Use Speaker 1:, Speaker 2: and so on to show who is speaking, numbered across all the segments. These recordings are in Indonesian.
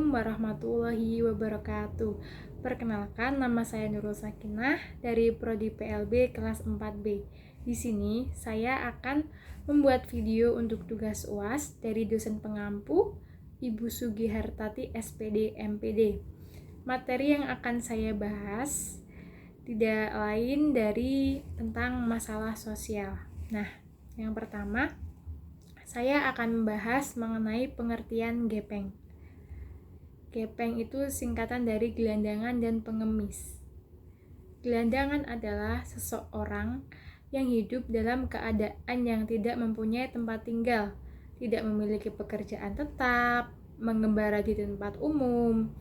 Speaker 1: Assalamualaikum warahmatullahi wabarakatuh. Perkenalkan, nama saya Nurul Sakinah dari Prodi PLB kelas 4B. Di sini saya akan membuat video untuk tugas UAS dari dosen pengampu Ibu Sugihartati SPD MPD. Materi yang akan saya bahas tidak lain dari tentang masalah sosial. Nah, yang pertama, saya akan membahas mengenai pengertian gepeng. Gepeng itu singkatan dari gelandangan dan pengemis. Gelandangan adalah seseorang yang hidup dalam keadaan yang tidak mempunyai tempat tinggal, tidak memiliki pekerjaan tetap, mengembara di tempat umum,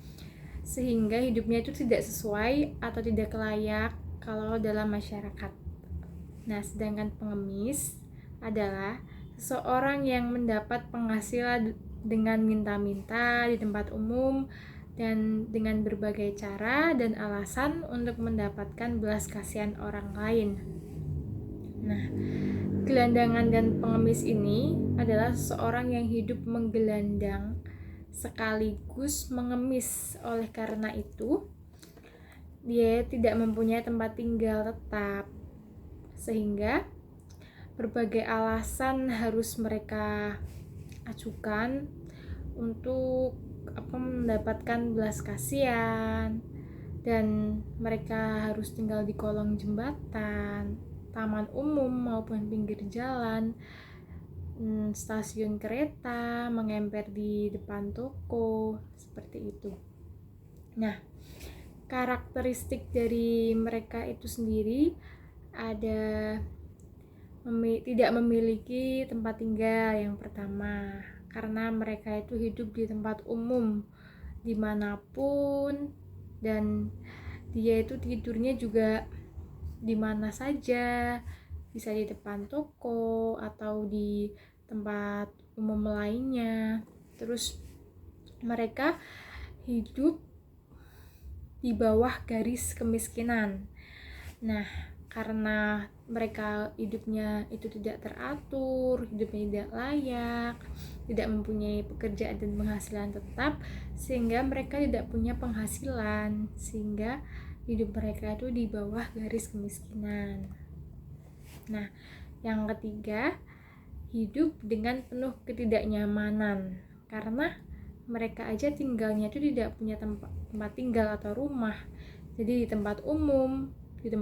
Speaker 1: sehingga hidupnya itu tidak sesuai atau tidak layak kalau dalam masyarakat. Nah, sedangkan pengemis adalah seseorang yang mendapat penghasilan dengan minta-minta di tempat umum dan dengan berbagai cara dan alasan untuk mendapatkan belas kasihan orang lain. Nah, gelandangan dan pengemis ini adalah seseorang yang hidup menggelandang sekaligus mengemis. Oleh karena itu, dia tidak mempunyai tempat tinggal tetap, sehingga berbagai alasan harus mereka ajukan untuk mendapatkan belas kasihan, dan mereka harus tinggal di kolong jembatan, taman umum maupun pinggir jalan, stasiun kereta, mengemper di depan toko, seperti itu. Nah, karakteristik dari mereka itu sendiri ada tidak memiliki tempat tinggal yang pertama, karena mereka itu hidup di tempat umum dimanapun, dan dia itu tidurnya juga di mana saja, bisa di depan toko atau di tempat umum lainnya. Terus mereka hidup di bawah garis kemiskinan. Nah, karena mereka hidupnya itu tidak teratur, hidupnya tidak layak, tidak mempunyai pekerjaan dan penghasilan tetap, sehingga mereka tidak punya penghasilan, sehingga hidup mereka itu di bawah garis kemiskinan. Nah, yang ketiga, hidup dengan penuh ketidaknyamanan, karena mereka aja tinggalnya itu tidak punya tempat tinggal atau rumah. Jadi di tempat umum itu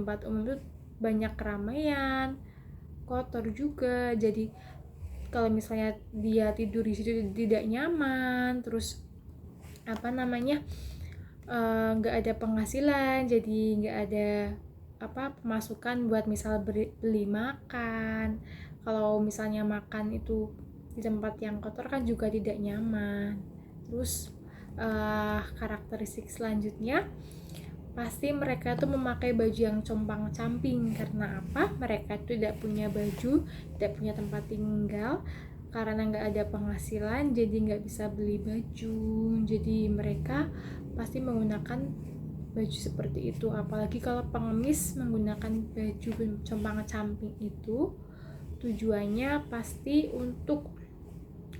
Speaker 1: banyak keramaian, kotor juga. Jadi kalau misalnya dia tidur di situ tidak nyaman, terus nggak ada penghasilan, jadi nggak ada pemasukan buat misal beli makan. Kalau misalnya makan itu di tempat yang kotor kan juga tidak nyaman. Terus karakteristik selanjutnya, pasti mereka tuh memakai baju yang compang-camping. Karena apa? Mereka tuh tidak punya baju, tidak punya tempat tinggal, karena nggak ada penghasilan, jadi nggak bisa beli baju. Jadi mereka pasti menggunakan baju seperti itu. Apalagi kalau pengemis menggunakan baju compang-camping itu, tujuannya pasti untuk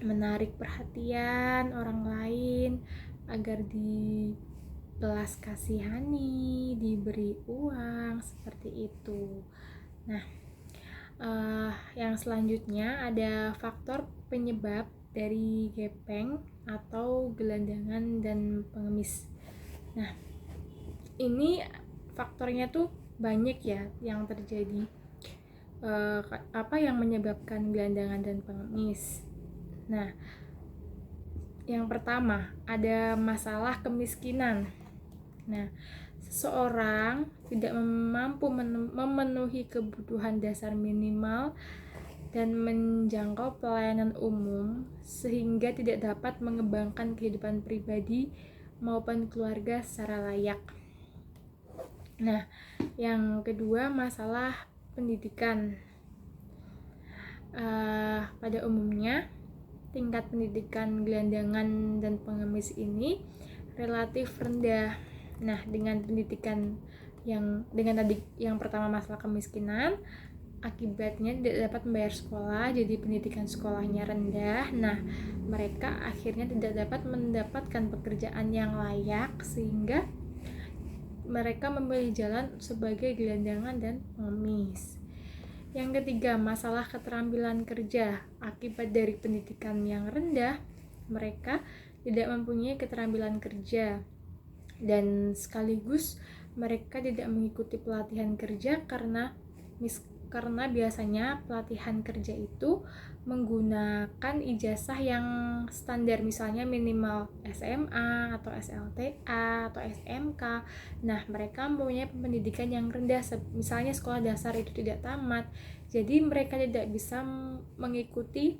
Speaker 1: menarik perhatian orang lain agar belas kasihani, diberi uang, seperti itu. Nah, yang selanjutnya ada faktor penyebab dari gepeng atau gelandangan dan pengemis. Nah, ini faktornya tuh banyak ya yang terjadi. Apa yang menyebabkan gelandangan dan pengemis? Nah, yang pertama ada masalah kemiskinan. Nah, seseorang tidak mampu memenuhi kebutuhan dasar minimal dan menjangkau pelayanan umum, sehingga tidak dapat mengembangkan kehidupan pribadi maupun keluarga secara layak. Nah, yang kedua masalah pendidikan. Pada umumnya tingkat pendidikan gelandangan dan pengemis ini relatif rendah. Nah, dengan pendidikan yang tadi yang pertama masalah kemiskinan, akibatnya tidak dapat membayar sekolah, jadi pendidikan sekolahnya rendah. Nah, mereka akhirnya tidak dapat mendapatkan pekerjaan yang layak, sehingga mereka memilih jalan sebagai gelandangan dan pengemis. Yang ketiga, masalah keterampilan kerja. Akibat dari pendidikan yang rendah, mereka tidak mempunyai keterampilan kerja, dan sekaligus mereka tidak mengikuti pelatihan kerja karena biasanya pelatihan kerja itu menggunakan ijazah yang standar, misalnya minimal SMA atau SLTA atau SMK. Nah, mereka mempunyai pendidikan yang rendah, misalnya sekolah dasar itu tidak tamat, jadi mereka tidak bisa mengikuti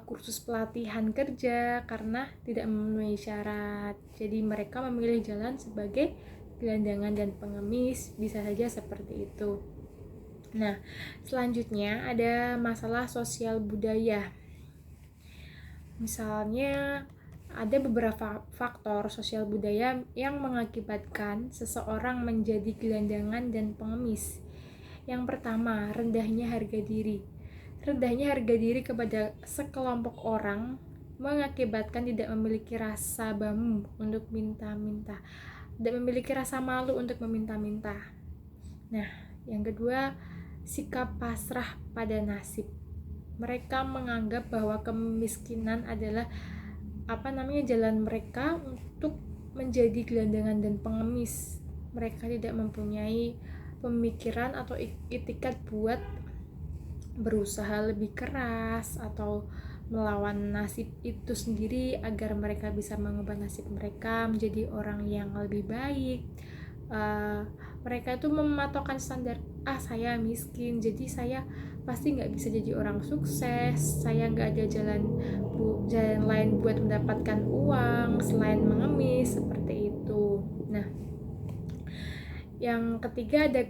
Speaker 1: kursus pelatihan kerja karena tidak memenuhi syarat. Jadi mereka memilih jalan sebagai gelandangan dan pengemis, bisa saja seperti itu. Nah, selanjutnya ada masalah sosial budaya. Misalnya ada beberapa faktor sosial budaya yang mengakibatkan seseorang menjadi gelandangan dan pengemis. Yang pertama, rendahnya harga diri. Rendahnya harga diri kepada sekelompok orang mengakibatkan tidak memiliki rasa bamu untuk minta-minta, tidak memiliki rasa malu untuk meminta-minta. Nah, yang kedua, sikap pasrah pada nasib. Mereka menganggap bahwa kemiskinan adalah jalan mereka untuk menjadi gelandangan dan pengemis. Mereka tidak mempunyai pemikiran atau itikat buat berusaha lebih keras atau melawan nasib itu sendiri agar mereka bisa mengubah nasib mereka menjadi orang yang lebih baik. Mereka itu mematokkan standar, saya miskin, jadi saya pasti nggak bisa jadi orang sukses, saya nggak ada jalan lain buat mendapatkan uang selain mengemis, seperti itu. Nah, yang ketiga ada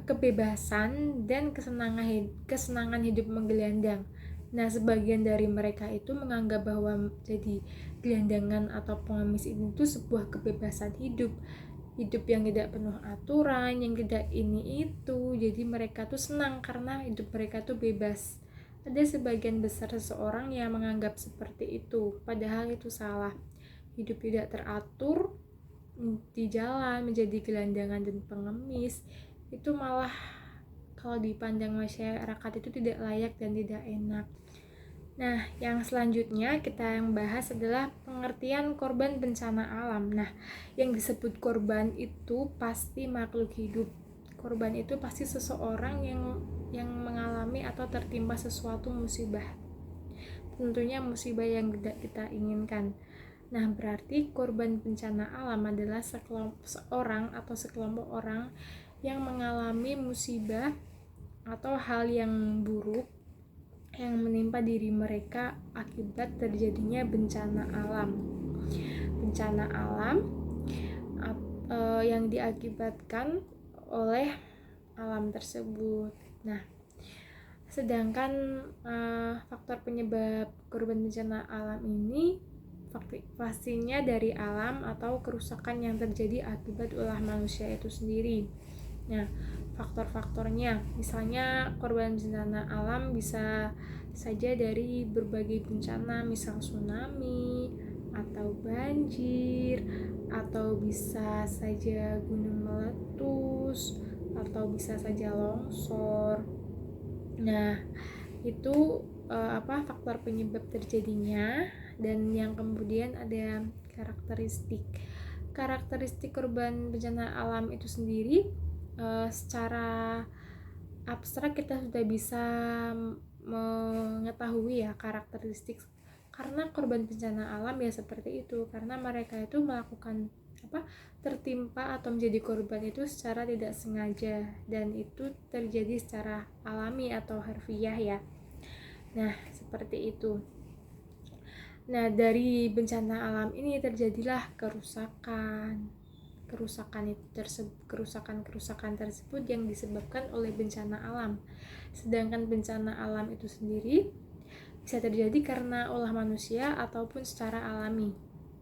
Speaker 1: kebebasan dan kesenangan hidup menggelandang. Nah, sebagian dari mereka itu menganggap bahwa jadi gelandangan atau pengemis itu sebuah kebebasan hidup yang tidak penuh aturan, yang tidak ini itu. Jadi mereka tuh senang karena hidup mereka tuh bebas. Ada sebagian besar seseorang yang menganggap seperti itu, padahal itu salah. Hidup tidak teratur di jalan, menjadi gelandangan dan pengemis, itu malah kalau dipandang masyarakat itu tidak layak dan tidak enak. Nah, yang selanjutnya kita yang bahas adalah pengertian korban bencana alam. Nah, yang disebut korban itu pasti makhluk hidup. Korban itu pasti seseorang yang mengalami atau tertimpa sesuatu musibah. Tentunya musibah yang tidak kita inginkan. Nah, berarti korban bencana alam adalah seorang atau sekelompok orang yang mengalami musibah atau hal yang buruk yang menimpa diri mereka akibat terjadinya bencana alam. Bencana alam yang diakibatkan oleh alam tersebut. Nah, sedangkan faktor penyebab korban bencana alam ini pastinya dari alam atau kerusakan yang terjadi akibat ulah manusia itu sendiri. Nah, faktor-faktornya misalnya korban bencana alam bisa saja dari berbagai bencana, misal tsunami atau banjir, atau bisa saja gunung meletus, atau bisa saja longsor. Nah, itu faktor penyebab terjadinya. Dan yang kemudian ada karakteristik korban bencana alam itu sendiri. Secara abstrak kita sudah bisa mengetahui ya karakteristik, karena korban bencana alam ya seperti itu, karena mereka itu melakukan tertimpa atau menjadi korban itu secara tidak sengaja, dan itu terjadi secara alami atau harfiah ya. Nah, seperti itu. Nah, dari bencana alam ini terjadilah kerusakan tersebut yang disebabkan oleh bencana alam. Sedangkan bencana alam itu sendiri bisa terjadi karena ulah manusia ataupun secara alami.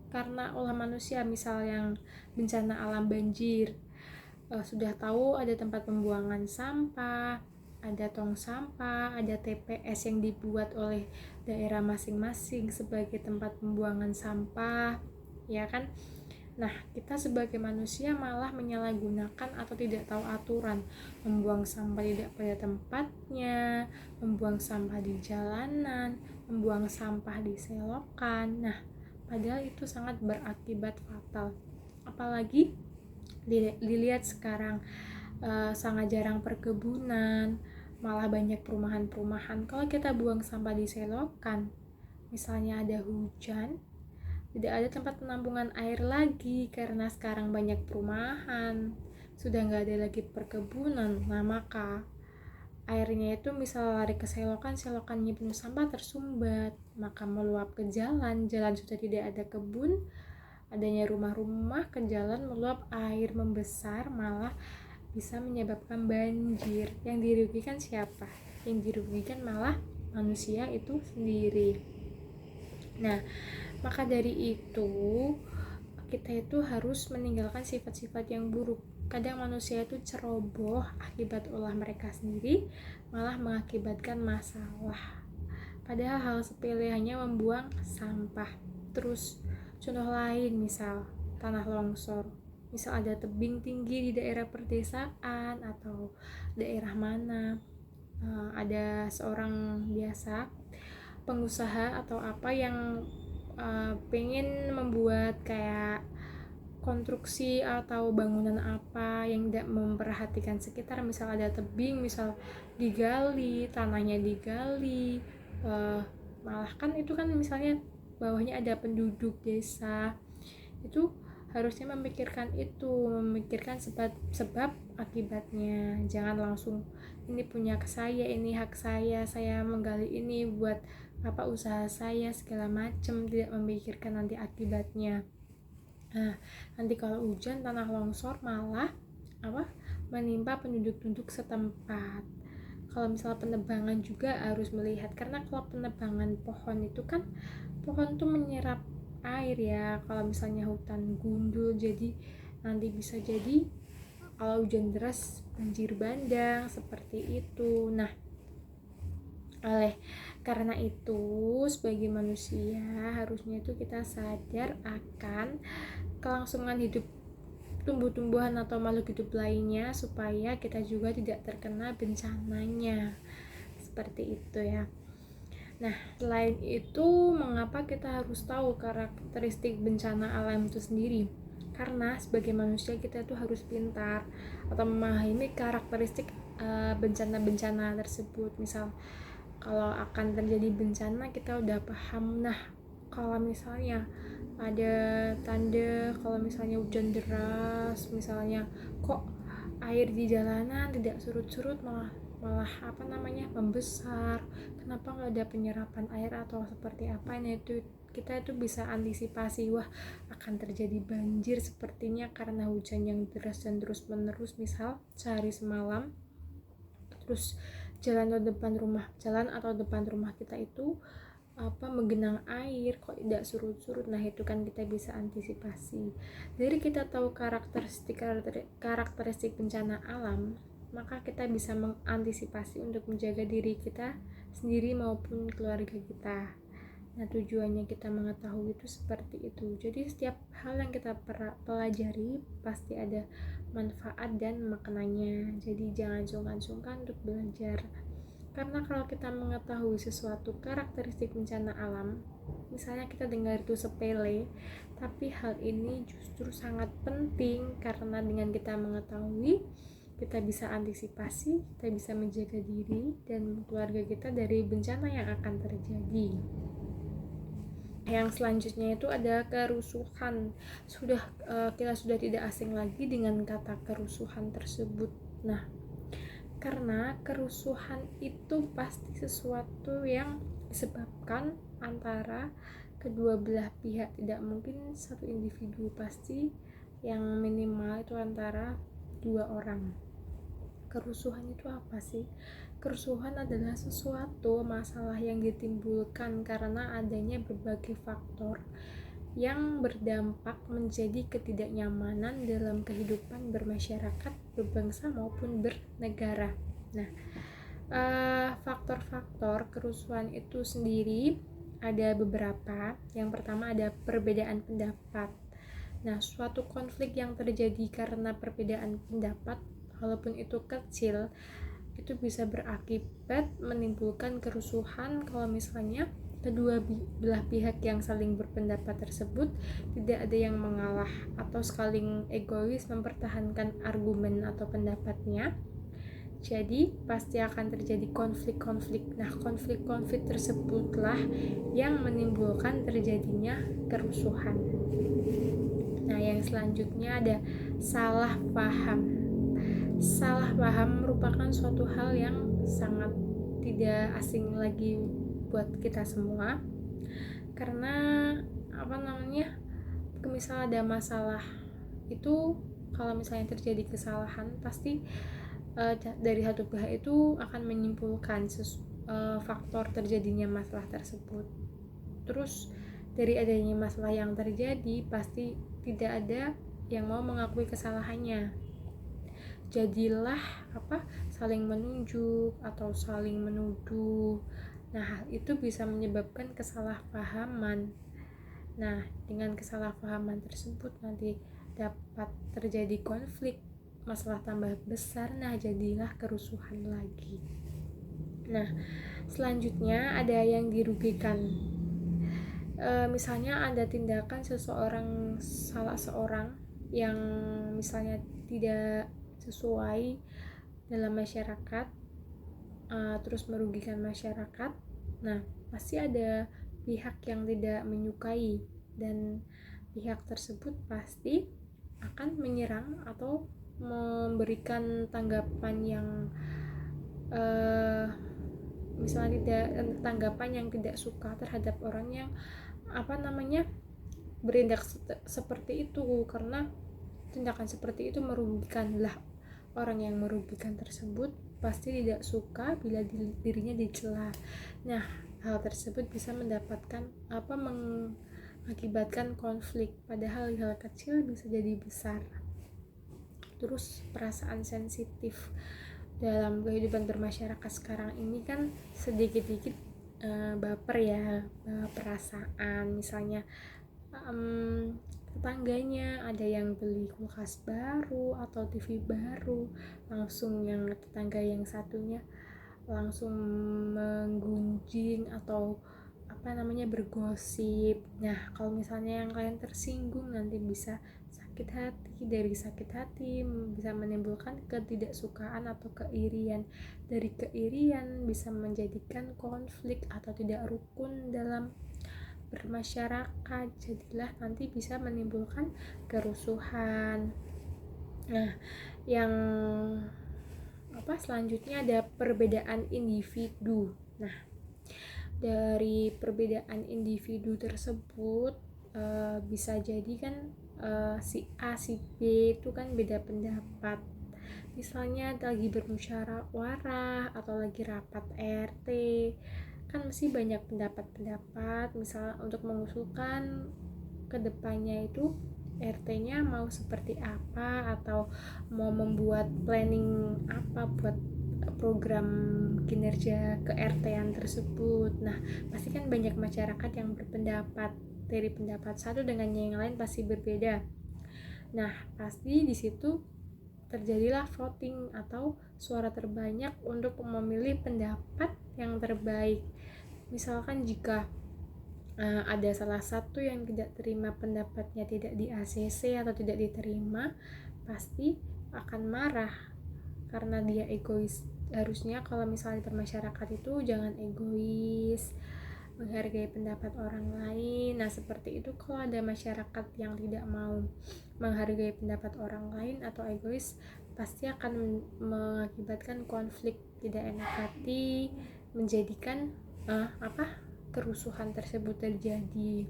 Speaker 1: Karena ulah manusia, misal yang bencana alam banjir, sudah tahu ada tempat pembuangan sampah, ada tong sampah, ada TPS yang dibuat oleh daerah masing-masing sebagai tempat pembuangan sampah, ya kan? Nah, kita sebagai manusia malah menyalahgunakan atau tidak tahu aturan, membuang sampah tidak pada tempatnya, membuang sampah di jalanan, membuang sampah di selokan. Nah, padahal itu sangat berakibat fatal. Apalagi dilihat sekarang sangat jarang perkebunan, malah banyak perumahan-perumahan. Kalau kita buang sampah di selokan, misalnya ada hujan, tidak ada tempat penampungan air lagi karena sekarang banyak perumahan, sudah nggak ada lagi perkebunan. Nah, maka airnya itu misal lari ke selokan, selokannya penuh sampah tersumbat, maka meluap ke jalan, jalan sudah tidak ada kebun, adanya rumah-rumah ke jalan meluap, air membesar, malah bisa menyebabkan banjir. Yang dirugikan siapa? Yang dirugikan malah manusia itu sendiri. Nah, maka dari itu kita itu harus meninggalkan sifat-sifat yang buruk. Kadang manusia itu ceroboh akibat ulah mereka sendiri, malah mengakibatkan masalah. Padahal hal sepele hanya membuang sampah. Terus contoh lain, misal tanah longsor, misal ada tebing tinggi di daerah perdesaan atau daerah mana, ada seorang biasa pengusaha atau apa yang pengen membuat kayak konstruksi atau bangunan apa yang tidak memperhatikan sekitar, misal ada tebing, misal digali, tanahnya digali, malah kan itu kan misalnya bawahnya ada penduduk desa, itu harusnya memikirkan sebab akibatnya. Jangan langsung ini punya saya, ini hak saya menggali ini buat apa usaha saya segala macam, tidak memikirkan nanti akibatnya. Nah, nanti kalau hujan tanah longsor malah menimpa penduduk setempat. Kalau misalnya penebangan juga harus melihat, karena kalau penebangan pohon itu kan pohon tuh menyerap air ya. Kalau misalnya hutan gundul, jadi nanti bisa jadi kalau hujan deras banjir bandang seperti itu. Nah, karena itu sebagai manusia harusnya itu kita sadar akan kelangsungan hidup tumbuh-tumbuhan atau makhluk hidup lainnya, supaya kita juga tidak terkena bencananya. Seperti itu ya. Nah, selain itu, mengapa kita harus tahu karakteristik bencana alam itu sendiri? Karena sebagai manusia kita itu harus pintar atau memahami karakteristik bencana-bencana tersebut. Misal kalau akan terjadi bencana, kita udah paham. Nah, kalau misalnya ada tanda, kalau misalnya hujan deras, misalnya kok air di jalanan tidak surut-surut, malah membesar, kenapa nggak ada penyerapan air atau seperti apa, nah itu kita itu bisa antisipasi, wah akan terjadi banjir sepertinya karena hujan yang deras dan terus menerus, misal sehari semalam, terus jalan atau depan rumah kita itu menggenang air, kok tidak surut-surut. Nah, itu kan kita bisa antisipasi. Dari kita tahu karakteristik bencana alam, maka kita bisa mengantisipasi untuk menjaga diri kita sendiri maupun keluarga kita. Nah, tujuannya kita mengetahui itu seperti itu. Jadi setiap hal yang kita pelajari pasti ada manfaat dan maknanya. Jadi jangan sungkan-sungkan untuk belajar. Karena kalau kita mengetahui sesuatu karakteristik bencana alam, misalnya kita dengar itu sepele, tapi hal ini justru sangat penting, karena dengan kita mengetahui, kita bisa antisipasi, kita bisa menjaga diri dan keluarga kita dari bencana yang akan terjadi. Yang selanjutnya itu ada kerusuhan. Kita sudah tidak asing lagi dengan kata kerusuhan tersebut. Nah, karena kerusuhan itu pasti sesuatu yang disebabkan antara kedua belah pihak, tidak mungkin satu individu, pasti yang minimal itu antara dua orang. Kerusuhan itu apa sih? Kerusuhan adalah sesuatu masalah yang ditimbulkan karena adanya berbagai faktor yang berdampak menjadi ketidaknyamanan dalam kehidupan bermasyarakat, berbangsa maupun bernegara. Nah, faktor-faktor kerusuhan itu sendiri ada beberapa. Yang pertama ada perbedaan pendapat. Nah, suatu konflik yang terjadi karena perbedaan pendapat, walaupun itu kecil, itu bisa berakibat menimbulkan kerusuhan kalau misalnya kedua belah pihak yang saling berpendapat tersebut tidak ada yang mengalah atau saling egois mempertahankan argumen atau pendapatnya. Jadi pasti akan terjadi konflik-konflik. Nah, konflik-konflik tersebutlah yang menimbulkan terjadinya kerusuhan. Nah, yang selanjutnya ada salah paham. Salah paham merupakan suatu hal yang sangat tidak asing lagi buat kita semua. Karena misal ada masalah itu, kalau misalnya terjadi kesalahan pasti dari satu pihak itu akan menyimpulkan faktor terjadinya masalah tersebut. Terus dari adanya masalah yang terjadi pasti tidak ada yang mau mengakui kesalahannya. Jadilah saling menunjuk atau saling menuduh. Nah, hal itu bisa menyebabkan kesalahpahaman. Nah, dengan kesalahpahaman tersebut nanti dapat terjadi konflik, masalah tambah besar, nah jadilah kerusuhan lagi. Nah, selanjutnya ada yang dirugikan. Misalnya ada tindakan salah seorang yang misalnya tidak sesuai dalam masyarakat, terus merugikan masyarakat. Nah, pasti ada pihak yang tidak menyukai dan pihak tersebut pasti akan menyerang atau memberikan tanggapan yang tanggapan yang tidak suka terhadap orang yang bertindak seperti itu, karena tindakan seperti itu merugikan. Lah, orang yang merugikan tersebut pasti tidak suka bila dirinya dicela. Nah, hal tersebut bisa mengakibatkan konflik, padahal hal kecil bisa jadi besar. Terus perasaan sensitif dalam kehidupan bermasyarakat sekarang ini kan sedikit-sedikit baper ya, perasaan. Misalnya tetangganya ada yang beli kulkas baru atau TV baru, langsung yang tetangga yang satunya langsung menggunjing atau bergosip. Nah, kalau misalnya yang kalian tersinggung, nanti bisa sakit hati. Dari sakit hati bisa menimbulkan ketidaksukaan atau keirian. Dari keirian bisa menjadikan konflik atau tidak rukun dalam bermasyarakat, jadilah nanti bisa menimbulkan kerusuhan. Nah, yang selanjutnya ada perbedaan individu. Nah, dari perbedaan individu tersebut bisa jadi kan si A si B itu kan beda pendapat. Misalnya lagi bermusyawarah atau lagi rapat RT, kan mesti banyak pendapat. Misal untuk mengusulkan kedepannya itu RT-nya mau seperti apa, atau mau membuat planning apa buat program kinerja ke RT-an tersebut. Nah, pasti kan banyak masyarakat yang berpendapat. Dari pendapat satu dengan yang lain pasti berbeda. Nah, pasti di situ terjadilah voting atau suara terbanyak untuk memilih pendapat yang terbaik. Misalkan jika ada salah satu yang tidak terima pendapatnya tidak di ACC atau tidak diterima, pasti akan marah karena dia egois. Harusnya kalau misalnya bermasyarakat itu jangan egois, menghargai pendapat orang lain. Nah, seperti itu. Kalau ada masyarakat yang tidak mau menghargai pendapat orang lain atau egois, pasti akan mengakibatkan konflik, tidak enak hati, menjadikan kerusuhan tersebut terjadi.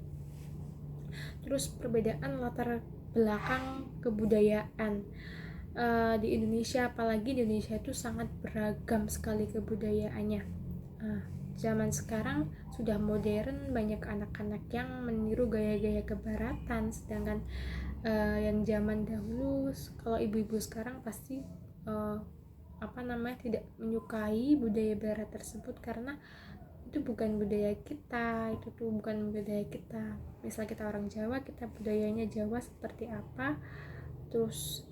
Speaker 1: Terus perbedaan latar belakang kebudayaan di Indonesia, apalagi di Indonesia itu sangat beragam sekali kebudayaannya. zaman sekarang sudah modern, banyak anak-anak yang meniru gaya-gaya kebaratan, sedangkan yang zaman dahulu, kalau ibu-ibu sekarang pasti tidak menyukai budaya barat tersebut karena itu bukan budaya kita, itu tuh bukan budaya kita. Misal kita orang Jawa, kita budayanya Jawa seperti apa, terus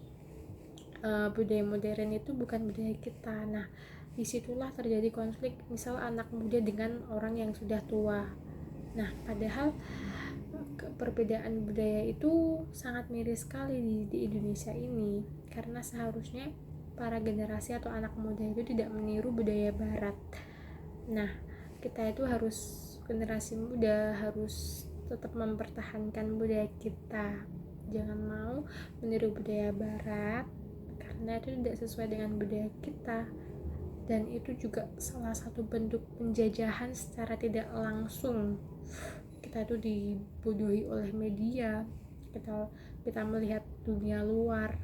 Speaker 1: budaya modern itu bukan budaya kita. Nah, disitulah terjadi konflik, misal anak muda dengan orang yang sudah tua. Nah, padahal perbedaan budaya itu sangat miris sekali di Indonesia ini, karena seharusnya para generasi atau anak muda itu tidak meniru budaya barat. Nah, kita itu harus, generasi muda harus tetap mempertahankan budaya kita, jangan mau meniru budaya barat karena itu tidak sesuai dengan budaya kita, dan itu juga salah satu bentuk penjajahan secara tidak langsung. Kita tuh dibodohi oleh media, kita melihat dunia luar,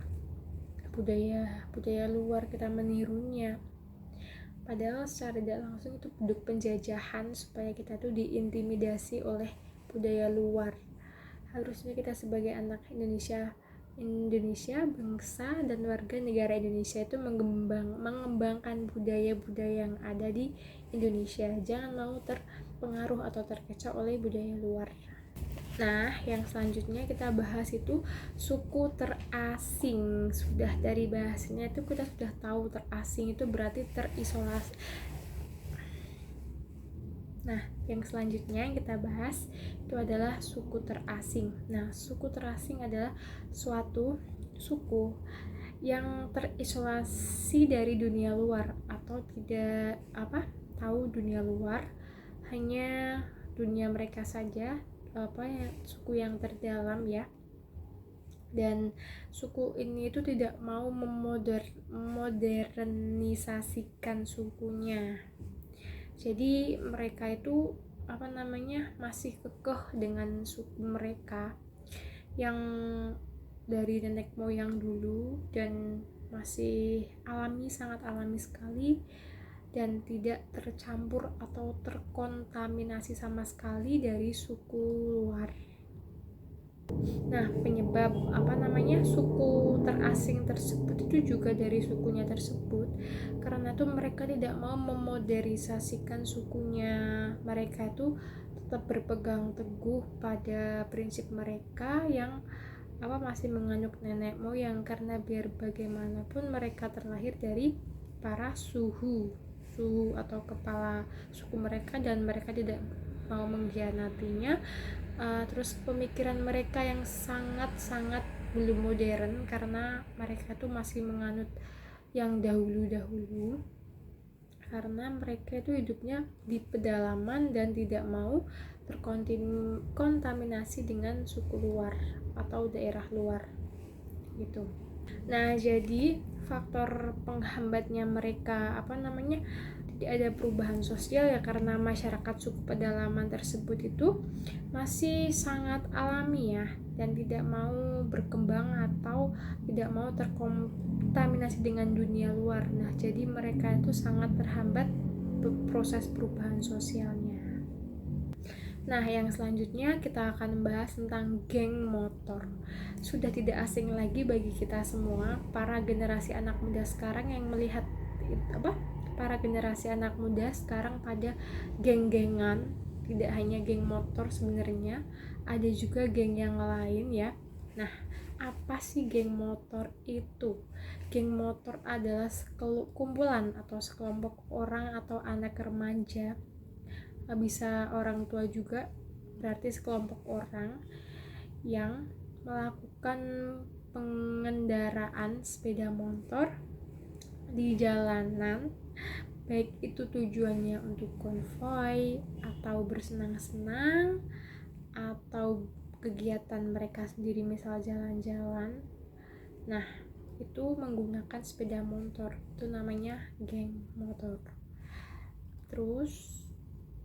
Speaker 1: budaya luar, kita menirunya, padahal secara tidak langsung itu bentuk penjajahan supaya kita tuh diintimidasi oleh budaya luar. Harusnya kita sebagai anak Indonesia, bangsa dan warga negara Indonesia itu mengembangkan budaya-budaya yang ada di Indonesia. Jangan mau terpengaruh atau terkecoh oleh budaya luar. Nah, yang selanjutnya kita bahas itu suku terasing. Sudah dari bahasanya itu kita sudah tahu terasing itu berarti terisolasi. Nah, yang selanjutnya yang kita bahas itu adalah suku terasing. Nah, suku terasing adalah suatu suku yang terisolasi dari dunia luar atau tidak tahu dunia luar, hanya dunia mereka saja, suku yang terdalam ya. Dan suku ini itu tidak mau memodernisasikan sukunya. Jadi mereka itu masih kekeh dengan suku mereka yang dari nenek moyang dulu, dan masih sangat alami sekali, dan tidak tercampur atau terkontaminasi sama sekali dari suku luar. Nah, penyebab suku terasing tersebut itu juga dari sukunya tersebut, karena itu mereka tidak mau memodernisasikan sukunya. Mereka itu tetap berpegang teguh pada prinsip mereka yang masih menganut nenek moyang, karena biar bagaimanapun mereka terlahir dari para suhu atau kepala suku mereka, dan mereka tidak mau mengkhianatinya. Terus pemikiran mereka yang sangat belum modern, karena mereka tuh masih menganut yang dahulu, karena mereka itu hidupnya di pedalaman dan tidak mau terkontaminasi dengan suku luar atau daerah luar gitu. Nah, jadi faktor penghambatnya mereka tidak ada perubahan sosial ya, karena masyarakat suku pedalaman tersebut itu masih sangat alami ya, dan tidak mau berkembang atau tidak mau terkontaminasi dengan dunia luar. Nah, jadi mereka itu sangat terhambat proses perubahan sosialnya. Nah, yang selanjutnya kita akan membahas tentang geng motor. Sudah tidak asing lagi bagi kita semua, para generasi anak muda sekarang yang melihat para generasi anak muda sekarang pada geng-gengan. Tidak hanya geng motor, sebenarnya ada juga geng yang lain ya. Nah, apa sih geng motor itu? Geng motor adalah kumpulan atau sekelompok orang atau anak remaja, bisa orang tua juga, berarti sekelompok orang yang melakukan pengendaraan sepeda motor di jalanan, baik itu tujuannya untuk konvoi atau bersenang-senang atau kegiatan mereka sendiri, misal jalan-jalan. Nah, itu menggunakan sepeda motor, itu namanya geng motor. Terus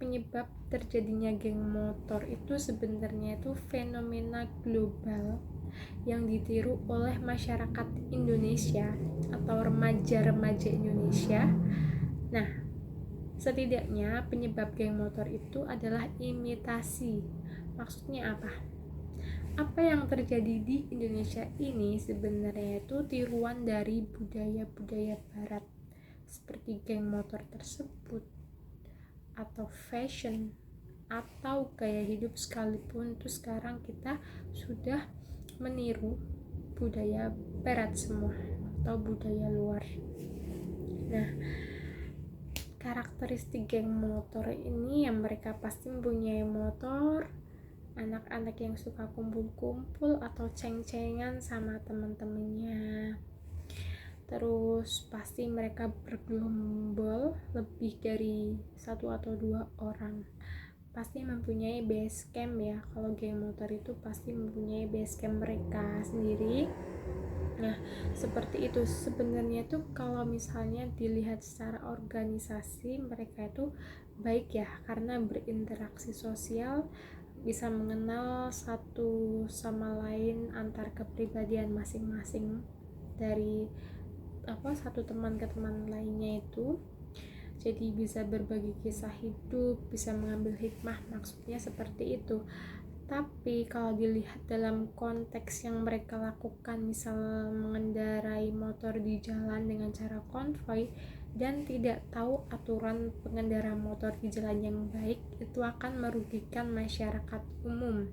Speaker 1: penyebab terjadinya geng motor itu sebenarnya itu fenomena global yang ditiru oleh masyarakat Indonesia atau remaja-remaja Indonesia. Nah, Setidaknya penyebab geng motor itu adalah imitasi. Maksudnya apa? Apa yang terjadi di Indonesia ini sebenarnya itu tiruan dari budaya-budaya barat seperti geng motor tersebut, atau fashion, atau gaya hidup sekalipun itu sekarang kita sudah meniru budaya barat semua atau budaya luar. Nah, karakteristik geng motor ini yang mereka pasti mempunyai motor, anak-anak yang suka kumpul-kumpul atau ceng-cengan sama teman-temannya. Terus pasti mereka bergerombol lebih dari 1 atau 2 orang. Pasti mempunyai base camp ya. Kalau geng motor itu pasti mempunyai base camp mereka sendiri. Nah, seperti itu. Sebenarnya tuh kalau misalnya dilihat secara organisasi, mereka itu baik ya, karena berinteraksi sosial, bisa mengenal satu sama lain antar kepribadian masing-masing dari satu teman ke teman lainnya itu. Jadi bisa berbagi kisah hidup, bisa mengambil hikmah, maksudnya seperti itu. Tapi kalau dilihat dalam konteks yang mereka lakukan, misal mengendarai motor di jalan dengan cara konvoy dan tidak tahu aturan pengendara motor di jalan yang baik, itu akan merugikan masyarakat umum.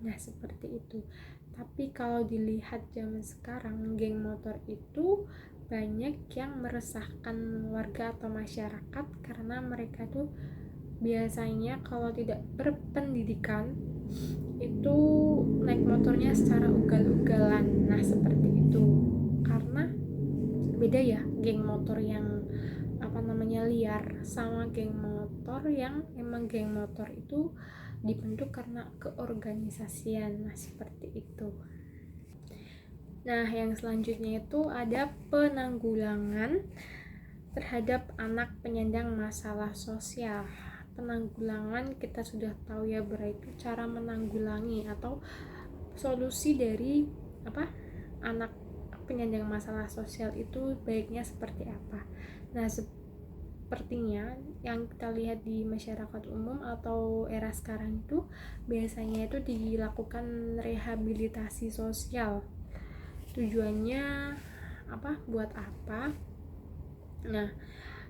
Speaker 1: Nah, seperti itu. Tapi kalau dilihat zaman sekarang, geng motor itu banyak yang meresahkan warga atau masyarakat karena mereka tuh biasanya kalau tidak berpendidikan itu naik motornya secara ugal-ugalan. Nah, seperti itu. Karena beda ya geng motor yang liar sama geng motor yang emang geng motor itu dibentuk karena keorganisasian. Nah, seperti itu. Nah, yang selanjutnya itu ada penanggulangan terhadap anak penyandang masalah sosial. Penanggulangan kita sudah tahu ya, berarti cara menanggulangi atau solusi dari anak penyandang masalah sosial itu baiknya seperti apa. Nah, sepertinya yang kita lihat di masyarakat umum atau era sekarang itu biasanya itu dilakukan rehabilitasi sosial. Tujuannya buat apa? Nah,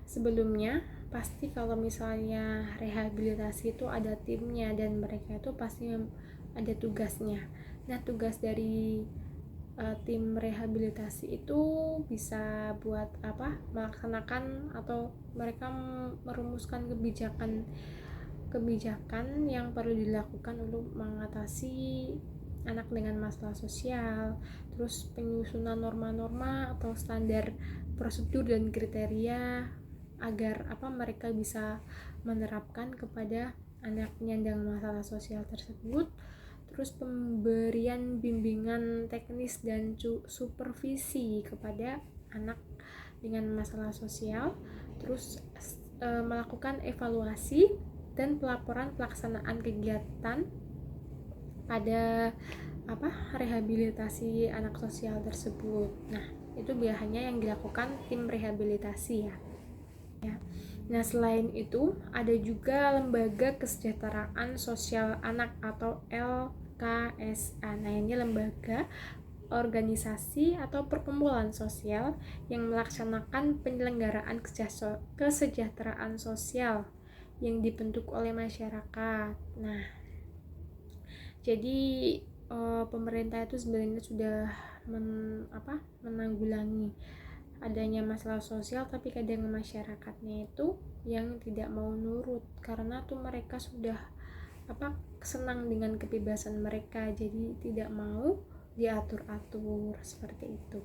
Speaker 1: sebelumnya pasti kalau misalnya rehabilitasi itu ada timnya dan mereka itu pasti ada tugasnya. Nah, tugas dari tim rehabilitasi itu bisa buat melaksanakan atau mereka merumuskan kebijakan yang perlu dilakukan untuk mengatasi anak dengan masalah sosial, terus penyusunan norma-norma atau standar prosedur dan kriteria agar mereka bisa menerapkan kepada anak penyandang masalah sosial tersebut. Terus pemberian bimbingan teknis dan supervisi kepada anak dengan masalah sosial. Terus melakukan evaluasi dan pelaporan pelaksanaan kegiatan pada rehabilitasi anak sosial tersebut. Nah, itu biasanya yang dilakukan tim rehabilitasi ya. Nah, selain itu ada juga Lembaga Kesejahteraan Sosial Anak atau LKSA. Nah, ini lembaga organisasi atau perkumpulan sosial yang melaksanakan penyelenggaraan kesejahteraan sosial yang dibentuk oleh masyarakat. Nah, jadi pemerintah itu sebenarnya sudah menanggulangi adanya masalah sosial, tapi kadang masyarakatnya itu yang tidak mau nurut karena tuh mereka sudah senang dengan kebebasan mereka, jadi tidak mau diatur-atur seperti itu.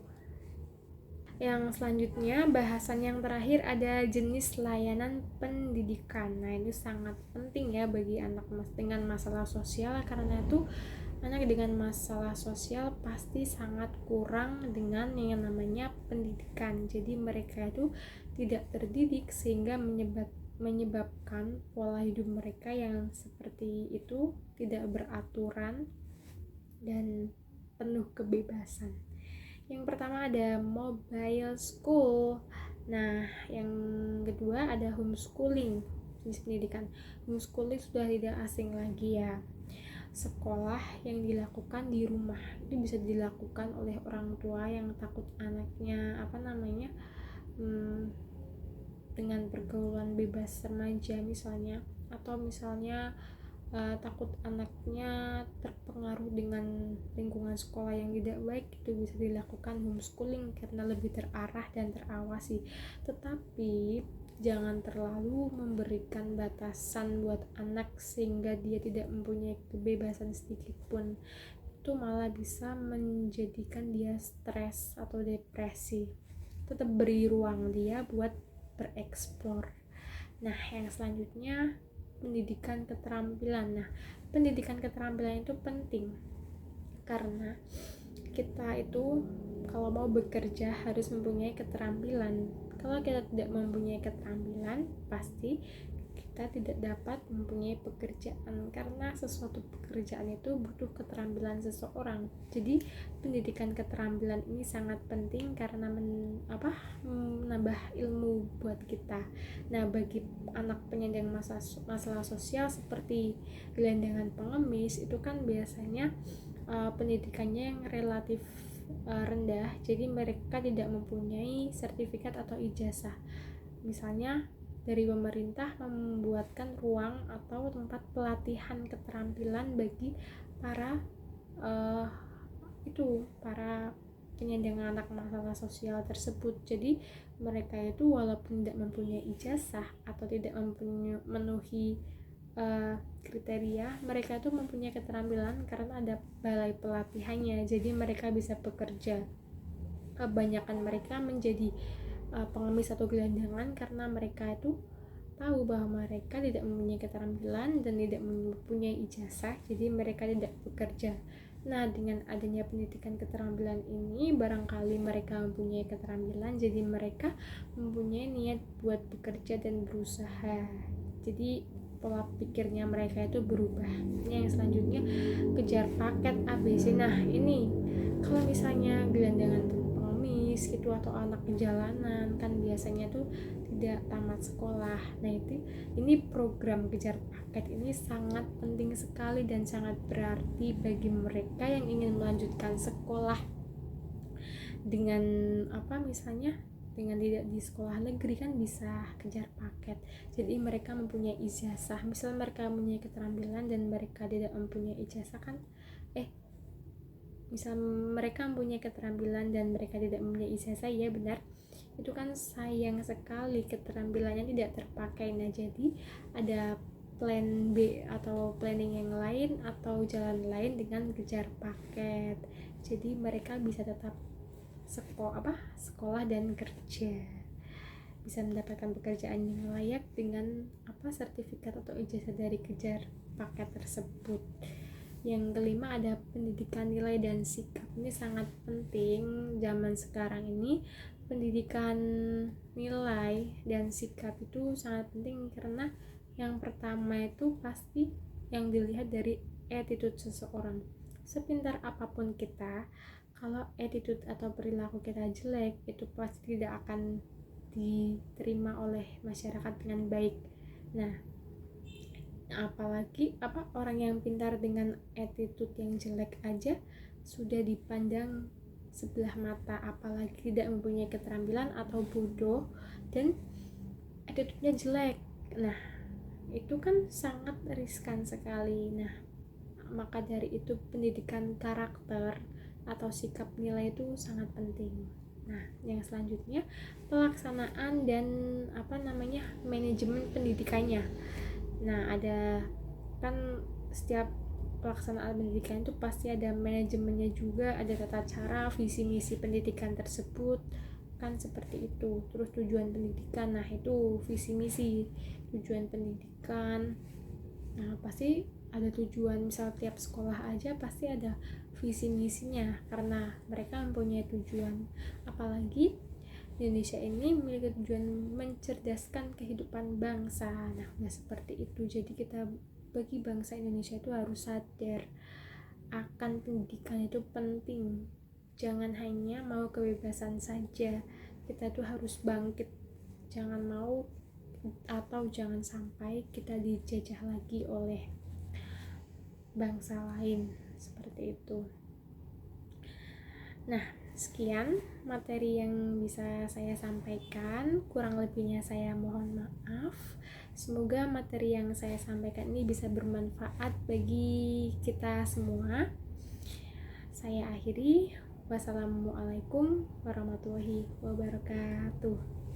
Speaker 1: Yang selanjutnya, bahasan yang terakhir ada jenis layanan pendidikan. Nah, ini sangat penting ya bagi anak dengan masalah sosial, karena itu anak dengan masalah sosial pasti sangat kurang dengan yang namanya pendidikan. Jadi mereka itu tidak terdidik sehingga menyebabkan pola hidup mereka yang seperti itu tidak beraturan dan penuh kebebasan. Yang pertama ada mobile school. Nah, yang kedua ada homeschooling. Jenis pendidikan homeschooling sudah tidak asing lagi ya. Sekolah yang dilakukan di rumah itu bisa dilakukan oleh orang tua yang takut anaknya dengan pergaulan bebas remaja misalnya, atau misalnya takut anaknya terpengaruh dengan lingkungan sekolah yang tidak baik. Itu bisa dilakukan homeschooling karena lebih terarah dan terawasi, tetapi jangan terlalu memberikan batasan buat anak sehingga dia tidak mempunyai kebebasan sedikit pun. Itu malah bisa menjadikan dia stres atau depresi. Tetap beri ruang dia buat bereksplor. Nah, yang selanjutnya pendidikan keterampilan. Nah, pendidikan keterampilan itu penting karena kita itu kalau mau bekerja harus mempunyai keterampilan. Kalau kita tidak mempunyai keterampilan, pasti kita tidak dapat mempunyai pekerjaan, karena sesuatu pekerjaan itu butuh keterampilan seseorang. Jadi pendidikan keterampilan ini sangat penting karena menambah ilmu buat kita. Nah, bagi anak penyandang masalah sosial seperti gelandangan pengemis, itu kan biasanya pendidikannya yang relatif rendah, jadi mereka tidak mempunyai sertifikat atau ijazah. Misalnya dari pemerintah membuatkan ruang atau tempat pelatihan keterampilan bagi para para penyandang anak masalah sosial tersebut. Jadi mereka itu walaupun tidak mempunyai ijazah atau tidak memenuhi kriteria, mereka itu mempunyai keterampilan karena ada balai pelatihannya. Jadi mereka bisa bekerja. Kebanyakan mereka menjadi pengemis atau gelandangan karena mereka itu tahu bahwa mereka tidak mempunyai keterampilan dan tidak mempunyai ijazah, jadi mereka tidak bekerja. Nah, dengan adanya pendidikan keterampilan ini, barangkali mereka mempunyai keterampilan, jadi mereka mempunyai niat buat bekerja dan berusaha. Jadi pola pikirnya mereka itu berubah. Yang selanjutnya kejar paket ABC. Nah, ini kalau misalnya gelandangan gitu atau anak jalanan kan biasanya tuh tidak tamat sekolah. Nah, ini program kejar paket ini sangat penting sekali dan sangat berarti bagi mereka yang ingin melanjutkan sekolah dengan misalnya dengan tidak di sekolah negeri kan bisa kejar paket. Jadi mereka mempunyai ijazah. Misal mereka mempunyai keterampilan dan mereka tidak mempunyai ijazah kan misal mereka mempunyai keterampilan dan mereka tidak mempunyai ijazah, ya benar, itu kan sayang sekali keterampilannya tidak terpakai. Nah, jadi ada plan B atau planning yang lain atau jalan lain dengan kejar paket. Jadi mereka bisa tetap sekolah dan kerja, bisa mendapatkan pekerjaan yang layak dengan sertifikat atau ijazah dari kejar paket tersebut. Yang kelima ada pendidikan nilai dan sikap. Ini sangat penting zaman sekarang ini. Pendidikan nilai dan sikap itu sangat penting karena yang pertama itu pasti yang dilihat dari attitude seseorang. Sepintar apapun kita, kalau attitude atau perilaku kita jelek, itu pasti tidak akan diterima oleh masyarakat dengan baik. Nah, apalagi orang yang pintar dengan attitude yang jelek aja sudah dipandang sebelah mata, apalagi tidak mempunyai keterampilan atau bodoh dan attitude-nya jelek. Nah, itu kan sangat riskan sekali. Nah, maka dari itu pendidikan karakter atau sikap nilai itu sangat penting. Nah, yang selanjutnya pelaksanaan dan manajemen pendidikannya. Nah, ada kan setiap pelaksanaan pendidikan itu pasti ada manajemennya juga, ada tata cara, visi misi pendidikan tersebut kan seperti itu. Terus tujuan pendidikan, nah itu visi misi tujuan pendidikan. Nah, pasti ada tujuan, misal tiap sekolah aja pasti ada visi misinya karena mereka mempunyai tujuan. Apalagi Indonesia ini memiliki tujuan mencerdaskan kehidupan bangsa. Nah, seperti itu. Jadi kita bagi bangsa Indonesia itu harus sadar akan pendidikan itu penting. Jangan hanya mau kebebasan saja, kita tuh harus bangkit, jangan mau atau jangan sampai kita dijajah lagi oleh bangsa lain, seperti itu. Nah, sekian materi yang bisa saya sampaikan, kurang lebihnya saya mohon maaf. Semoga materi yang saya sampaikan ini bisa bermanfaat bagi kita semua. Saya akhiri, wassalamualaikum warahmatullahi wabarakatuh.